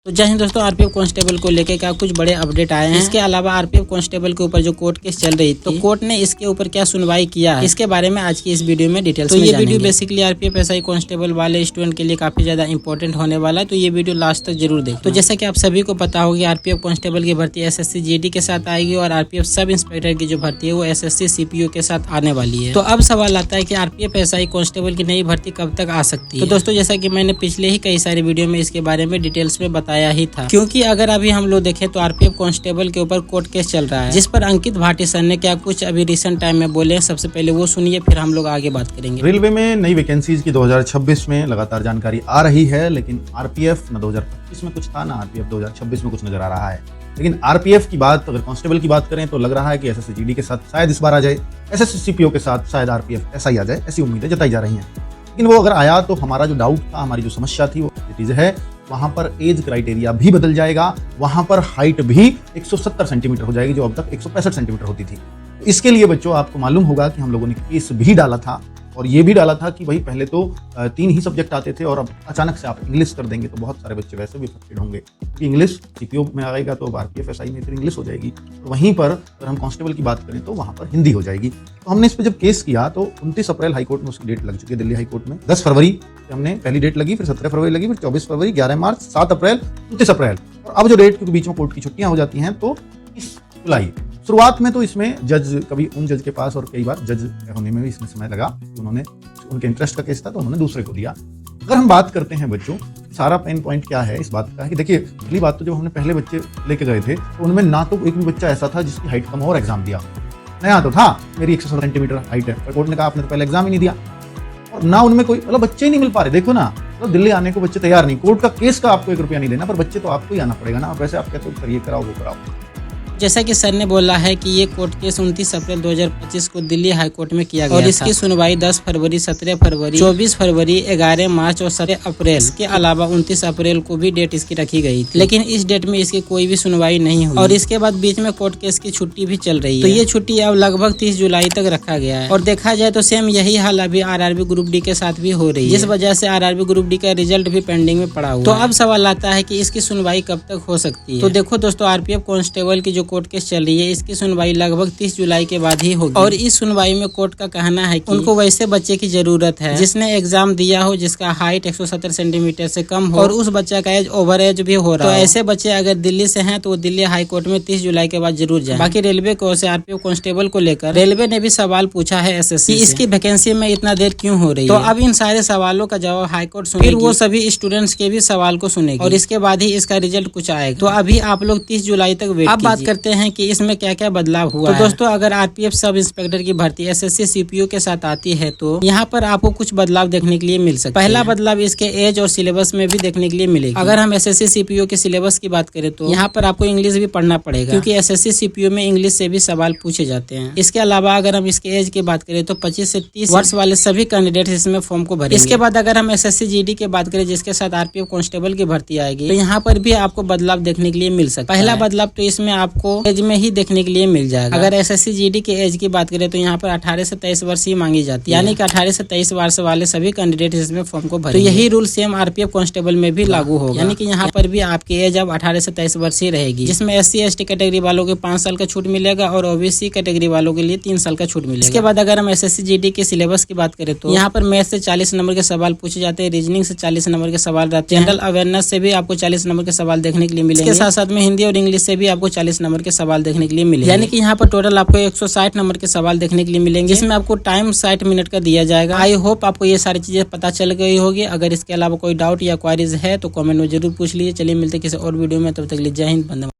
तो जय हिंद दोस्तों, आरपीएफ कांस्टेबल को लेकर क्या कुछ बड़े अपडेट आए हैं। इसके अलावा आरपीएफ कांस्टेबल के ऊपर जो कोर्ट केस चल रही थी, तो कोर्ट ने इसके ऊपर क्या सुनवाई किया है, इसके बारे में आज की इस वीडियो में डिटेल्स में जानेंगे। ये video basically RPF SI constable वाले स्टूडेंट के लिए काफी ज्यादा इंपॉर्टेंट होने वाला है, तो ये वीडियो लास्ट तक जरूर देखना। तो जैसा कि आप सभी को पता होगी, आरपीएफ कांस्टेबल की भर्ती एसएससी जीडी के साथ आएगी और आरपीएफ सब इंस्पेक्टर की जो भर्ती है वो एसएससी सीपीओ के साथ आने वाली है। तो अब सवाल आता है कि आरपीएफ एसआई कांस्टेबल की नई भर्ती कब तक आ सकती है। तो दोस्तों, जैसा कि मैंने पिछले ही कई सारे वीडियो में इसके बारे में डिटेल्स में बताया ही था, क्योंकि अगर अभी हम लोग देखें तो आरपीएफ कांस्टेबल के ऊपर कोर्ट केस चल रहा है, जिस पर अंकित भाटी सर ने क्या कुछ अभी रिसेंट टाइम में बोले। सबसे पहले वो सुनिए, फिर हम लोग आगे बात करेंगे। रेलवे में नई वैकेंसीज की 2026 में लगातार जानकारी आ रही है, लेकिन आरपीएफ न 2025 में कुछ था, ना आरपीएफ 2026 में कुछ नजर आ रहा है। लेकिन आरपीएफ की बात, अगर कांस्टेबल की बात करें तो लग रहा है कि एसएससी जीडी के साथ शायद इस बार आ जाए, एसएससी सीपीओ के साथ शायद आरपीएफ एसआई आ जाए, ऐसी उम्मीदें जताई जा रही हैं। लेकिन वो अगर आया तो हमारा जो डाउट था, हमारी जो समस्या थी, वो चीज है, वहां पर एज क्राइटेरिया भी बदल जाएगा, वहां पर हाइट भी 170 सेंटीमीटर हो जाएगी, जो अब तक 165 सेंटीमीटर होती थी। इसके लिए बच्चों, आपको मालूम होगा कि हम लोगों ने केस भी डाला था, और ये भी डाला था कि भाई पहले तो 3 ही सब्जेक्ट आते थे और अब अचानक से आप इंग्लिश कर देंगे तो बहुत सारे बच्चे वैसे भी अफेक्टेड होंगे, क्योंकि इंग्लिश सीपीओ में आएगा तो आरपीएफ एसआई में फिर इंग्लिश हो जाएगी। तो वहीं पर अगर हम कांस्टेबल की बात करें तो वहां पर हिंदी हो जाएगी। तो हमने इस पर जब केस किया तो 29 अप्रैल हाईकोर्ट में उसकी डेट लग चुकी है, दिल्ली हाईकोर्ट में 10 फरवरी हमने पहली डेट लगी, फिर 17 फरवरी लगी, फिर 24 फरवरी, 11 मार्च, 7 अप्रैल, 29 अप्रैल, और अब जो डेट, क्योंकि बीच में कोर्ट की छुट्टियां हो जाती हैं, तो 30 जुलाई। शुरुआत में तो इसमें जज, कभी उन जज के पास और कई बार जज होने में भी इसमें समय लगा, उन्होंने उनके इंटरेस्ट का केस था तो उन्होंने दूसरे को दिया। अगर हम बात करते हैं बच्चों, सारा पेन पॉइंट क्या है इस बात का, कि देखिए पहली बात तो जब हमने पहले बच्चे लेके गए थे तो उनमें ना तो एक भी बच्चा ऐसा था जिसकी हाइट कम हो और एग्जाम दिया। नया तो था, मेरी 170 सेंटीमीटर हाइट है, पर कोर्ट ने कहा आपने तो पहले एग्जाम ही नहीं दिया, और ना उनमें कोई, मतलब बच्चे ही नहीं मिल पा रहे। देखो ना, तो दिल्ली आने को बच्चे तैयार नहीं, कोर्ट का केस का आपको 1 रुपया नहीं देना, पर बच्चे तो आपको ही आना पड़ेगा ना। वैसे आप कहते हो करिए, कराओ, वो कराओ। जैसा कि सर ने बोला है कि ये कोर्ट केस 29 अप्रैल 2025 को दिल्ली हाई कोर्ट में किया गया और इसकी सुनवाई 10 फरवरी, 17 फरवरी, 24 फरवरी, 11 मार्च और 17 अप्रैल के अलावा 29 अप्रैल को भी डेट इसकी रखी गई थी। लेकिन इस डेट में इसकी कोई भी सुनवाई नहीं हुई और इसके बाद बीच में कोर्ट केस की छुट्टी भी चल रही है। तो ये छुट्टी अब लगभग 30 जुलाई तक रखा गया है, और देखा जाए तो सेम यही हाल अभी आरआरबी ग्रुप डी के साथ भी हो रही है, जिस वजह से आरआरबी ग्रुप डी का रिजल्ट भी पेंडिंग में पड़ा हुआ। तो अब सवाल आता है कि इसकी सुनवाई कब तक हो सकती है। तो देखो दोस्तों, आरपीएफ कांस्टेबल की जो कोर्ट केस चल रही है, इसकी सुनवाई लगभग 30 जुलाई के बाद ही होगी, और इस सुनवाई में कोर्ट का कहना है कि उनको वैसे बच्चे की जरूरत है जिसने एग्जाम दिया हो, जिसका हाइट 170 सेंटीमीटर से कम हो और उस बच्चा का एज ओवर एज भी हो रहा है। तो ऐसे बच्चे अगर दिल्ली से हैं तो वो दिल्ली हाई कोर्ट में 30 जुलाई के बाद जरूर जाए। बाकी रेलवे को से आरपीएफ कांस्टेबल को लेकर रेलवे ने भी सवाल पूछा है एसएससी, इसकी वैकेंसी में इतना देर क्यों हो रही है। तो अब इन सारे सवालों का जवाब हाईकोर्ट सुनेगी, फिर वो सभी स्टूडेंट्स के भी सवाल को सुनेगी और इसके बाद ही इसका रिजल्ट कुछ आएगा। तो अभी आप लोग 30 जुलाई तक वेट। अब बात करते हैं कि इसमें क्या क्या बदलाव हुआ है। दोस्तों, अगर आरपीएफ सब इंस्पेक्टर की भर्ती एसएससी सीपीओ के साथ आती है तो यहाँ पर आपको कुछ बदलाव देखने के लिए मिल सकते हैं। पहला बदलाव इसके एज और सिलेबस में भी देखने के लिए मिलेगा। अगर हम एसएससी सीपीओ के सिलेबस की बात करें तो यहाँ पर आपको इंग्लिश भी पढ़ना पड़ेगा, क्योंकि एसएससी सीपीओ में इंग्लिश से भी सवाल पूछे जाते हैं। इसके अलावा अगर हम इसके एज की बात करें तो 25 से 30 वर्ष वाले सभी कैंडिडेट इसमें फॉर्म को भरेंगे। इसके बाद अगर हम एसएससी जीडी की बात करें, जिसके साथ आरपीएफ कांस्टेबल की भर्ती आएगी, तो यहाँ पर भी आपको बदलाव देखने के लिए मिल सकता है। पहला बदलाव तो इसमें आपको एज में ही देखने के लिए मिल जाएगा। अगर एसएससी जीडी के एज की बात करें तो यहाँ पर 18 से 23 वर्ष ही मांगी जाती है, यानी कि 18 से 23 वर्ष वाले सभी कैंडिडेट इसमें फॉर्म को भरेंगे। तो यही रूल सेम आरपीएफ कांस्टेबल में भी लागू होगा, यानी कि यहाँ पर भी आपकी एज अब 18 से 23 वर्ष ही रहेगी, जिसमें एससी एसटी कैटेगरी वालों को 5 साल का छूट मिलेगा और ओबीसी कैटेगरी वालों के लिए 3 साल का छूट मिलेगा। इसके बाद अगर हम एसएससी जीडी के सिलेबस की बात करें तो यहाँ पर मैथ से 40 नंबर के सवाल पूछे जाते हैं, रीजनिंग से 40 नंबर के सवाल रहते हैं, जनरल अवेयरनेस से भी आपको 40 नंबर के सवाल देखने के लिए मिलेंगे। इसके साथ साथ में हिंदी और इंग्लिश से भी आपको 40 नंबर के सवाल देखने के लिए मिलेंगे, यानी कि यहाँ पर टोटल आपको 160 नंबर के सवाल देखने के लिए मिलेंगे, जिसमें आपको टाइम 60 मिनट का दिया जाएगा। आई होप आपको ये सारी चीजें पता चल गई होगी। अगर इसके अलावा कोई डाउट या क्वारीज है तो कमेंट में जरूर पूछ लीजिए। चलिए मिलते किसी और वीडियो में, तब तक के लिए जय हिंद, वंदे मातरम।